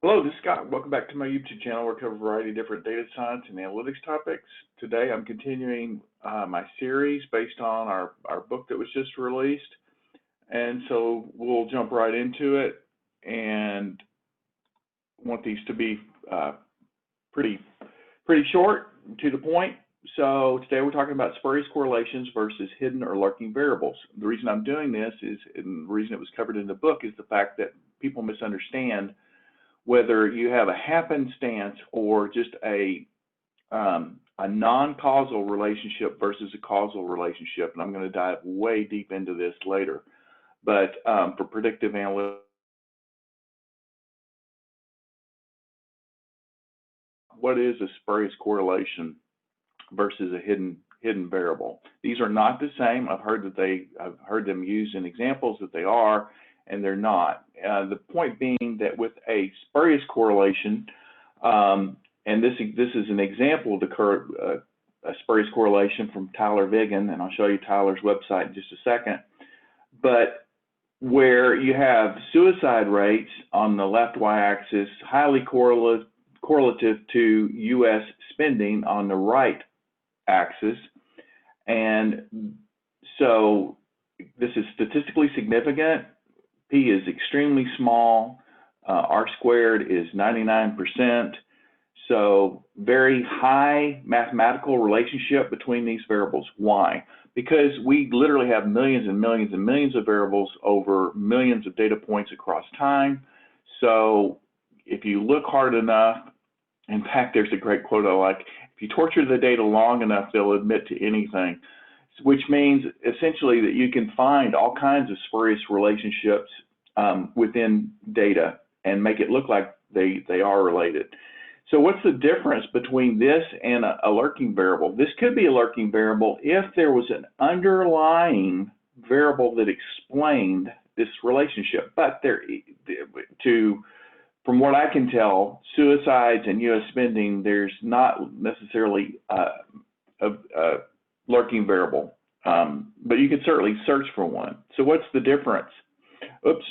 Hello, this is Scott. Welcome back to my YouTube channel where I cover a variety of different data science and analytics topics. Today I'm continuing my series based on our book that was just released. And so we'll jump right into it and want these to be pretty short, to the point. So today we're talking about spurious correlations versus hidden or lurking variables. The reason I'm doing this is, and the reason it was covered in the book, is the fact that people misunderstand whether you have a happenstance or just a non-causal relationship versus a causal relationship. And I'm going to dive way deep into this later. But for predictive analytics, what is a spurious correlation versus a hidden variable? These are not the same. I've heard them used in examples that they are, and they're not. The point being that with a spurious correlation, and this is an example of a spurious correlation from Tyler Vigen, and I'll show you Tyler's website in just a second, but where you have suicide rates on the left y-axis, highly correlative to U.S. spending on the right axis, and so this is statistically significant. P is extremely small. R squared is 99%. So very high mathematical relationship between these variables. Why? Because we literally have millions and millions and millions of variables over millions of data points across time. So if you look hard enough, in fact, there's a great quote I like, if you torture the data long enough, they'll admit to anything, which means essentially that you can find all kinds of spurious relationships within data and make it look like they are related. So what's the difference between this and a lurking variable? This could be a lurking variable if there was an underlying variable that explained this relationship. But from what I can tell, suicides and U.S. spending, there's not necessarily a lurking variable, but you can certainly search for one. So what's the difference? Oops.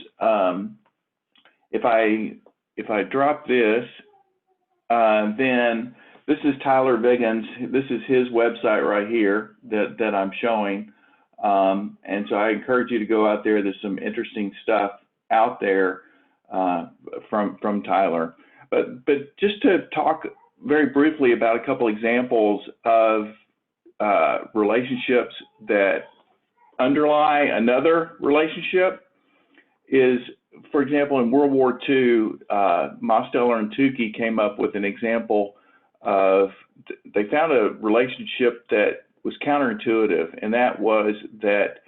If I drop this, then this is Tyler Vigen's. This is his website right here that I'm showing, and so I encourage you to go out there. There's some interesting stuff out there from Tyler. But just to talk very briefly about a couple examples of relationships that underlie another relationship is, for example, in World War II, Mosteller and Tukey came up with an example of, they found a relationship that was counterintuitive, and that was that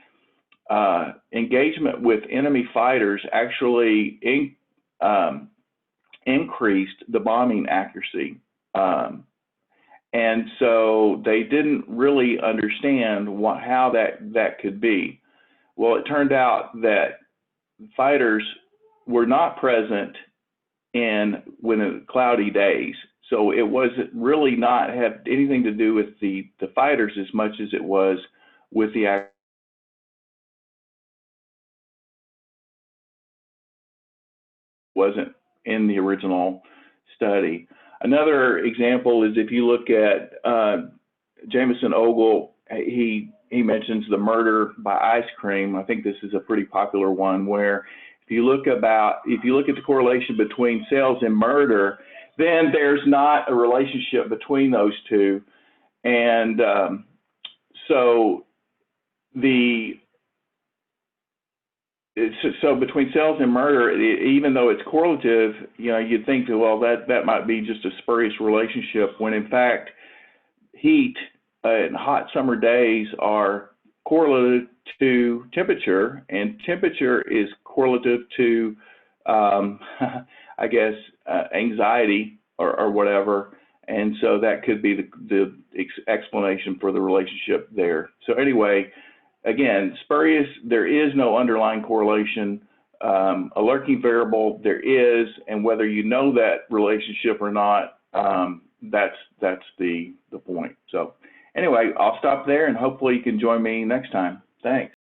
engagement with enemy fighters actually increased the bombing accuracy. And so they didn't really understand how that could be. Well, it turned out that fighters were not present when cloudy days. So it wasn't really not have anything to do with the fighters as much as it was with the wasn't in the original study. Another example is if you look at Jameson Ogle, he mentions the murder by ice cream. I think this is a pretty popular one, where if you look at the correlation between sales and murder, then there's not a relationship between those two. And so between sales and murder, even though it's correlative, you'd think that, well, that might be just a spurious relationship, when in fact heat and hot summer days are correlative to temperature, and temperature is correlative to I guess anxiety or whatever, and so that could be the explanation for the relationship there. So anyway, again, spurious, there is no underlying correlation. A lurking variable, there is, and whether you know that relationship or not, that's the point. So anyway, I'll stop there, and hopefully you can join me next time. Thanks.